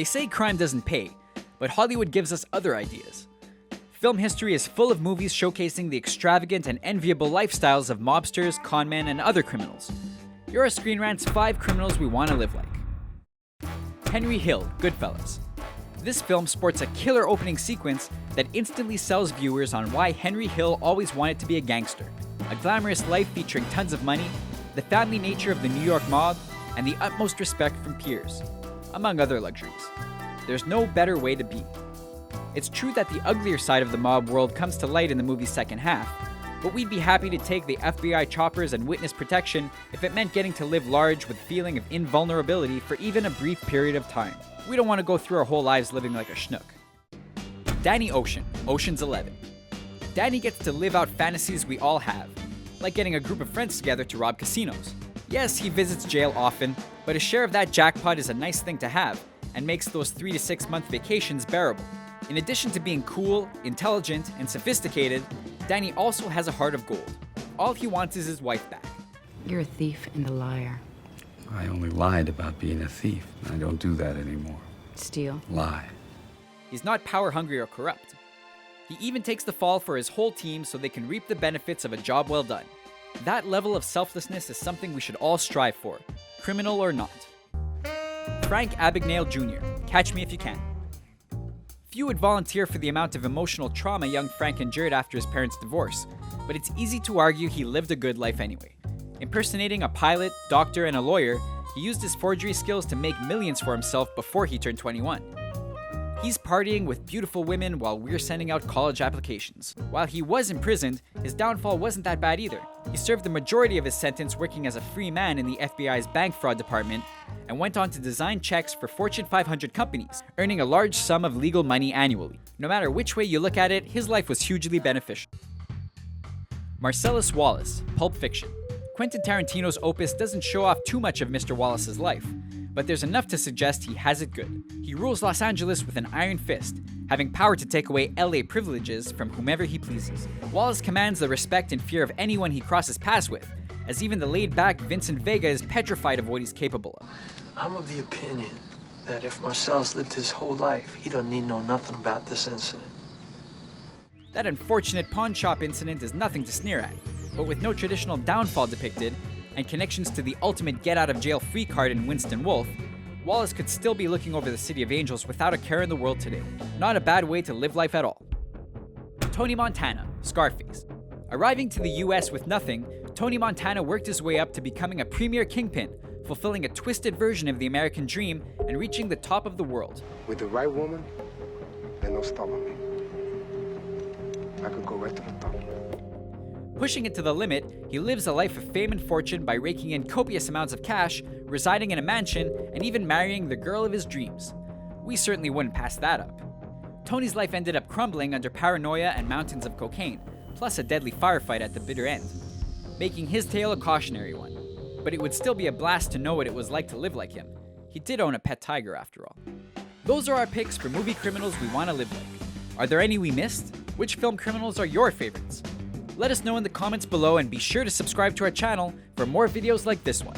They say crime doesn't pay, but Hollywood gives us other ideas. Film history is full of movies showcasing the extravagant and enviable lifestyles of mobsters, conmen, and other criminals. Here are Screen Rant's 5 criminals we want to live like. Henry Hill, Goodfellas. This film sports a killer opening sequence that instantly sells viewers on why Henry Hill always wanted to be a gangster. A glamorous life featuring tons of money, the family nature of the New York mob, and the utmost respect from peers, among other luxuries. There's no better way to be. It's true that the uglier side of the mob world comes to light in the movie's second half, but we'd be happy to take the FBI choppers and witness protection if it meant getting to live large with feeling of invulnerability for even a brief period of time. We don't want to go through our whole lives living like a schnook. Danny Ocean, Ocean's 11. Danny gets to live out fantasies we all have, like getting a group of friends together to rob casinos. Yes, he visits jail often, but a share of that jackpot is a nice thing to have, and makes those 3 to 6 month vacations bearable. In addition to being cool, intelligent, and sophisticated, Danny also has a heart of gold. All he wants is his wife back. You're a thief and a liar. I only lied about being a thief. I don't do that anymore. Steal. Lie. He's not power hungry or corrupt. He even takes the fall for his whole team so they can reap the benefits of a job well done. That level of selflessness is something we should all strive for, criminal or not. Frank Abagnale Jr., Catch Me If You Can. Few would volunteer for the amount of emotional trauma young Frank endured after his parents' divorce, but it's easy to argue he lived a good life anyway. Impersonating a pilot, doctor, and a lawyer, he used his forgery skills to make millions for himself before he turned 21. He's partying with beautiful women while we're sending out college applications. While he was imprisoned, his downfall wasn't that bad either. He served the majority of his sentence working as a free man in the FBI's bank fraud department, and went on to design checks for Fortune 500 companies, earning a large sum of legal money annually. No matter which way you look at it, his life was hugely beneficial. Marcellus Wallace, Pulp Fiction. Quentin Tarantino's opus doesn't show off too much of Mr. Wallace's life, but there's enough to suggest he has it good. He rules Los Angeles with an iron fist, having power to take away LA privileges from whomever he pleases. Wallace commands the respect and fear of anyone he crosses paths with, as even the laid-back Vincent Vega is petrified of what he's capable of. I'm of the opinion that if Marcellus lived his whole life, he don't need know nothing about this incident. That unfortunate pawn shop incident is nothing to sneer at, but with no traditional downfall depicted, and connections to the ultimate get-out-of-jail-free card in Winston Wolfe, Wallace could still be looking over the City of Angels without a care in the world today. Not a bad way to live life at all. Tony Montana, Scarface. Arriving to the US with nothing, Tony Montana worked his way up to becoming a premier kingpin, fulfilling a twisted version of the American dream and reaching the top of the world. With the right woman, there's no stopping me. I could go right to the top. Pushing it to the limit, he lives a life of fame and fortune by raking in copious amounts of cash, residing in a mansion, and even marrying the girl of his dreams. We certainly wouldn't pass that up. Tony's life ended up crumbling under paranoia and mountains of cocaine, plus a deadly firefight at the bitter end, making his tale a cautionary one. But it would still be a blast to know what it was like to live like him. He did own a pet tiger after all. Those are our picks for movie criminals we want to live like. Are there any we missed? Which film criminals are your favorites? Let us know in the comments below and be sure to subscribe to our channel for more videos like this one.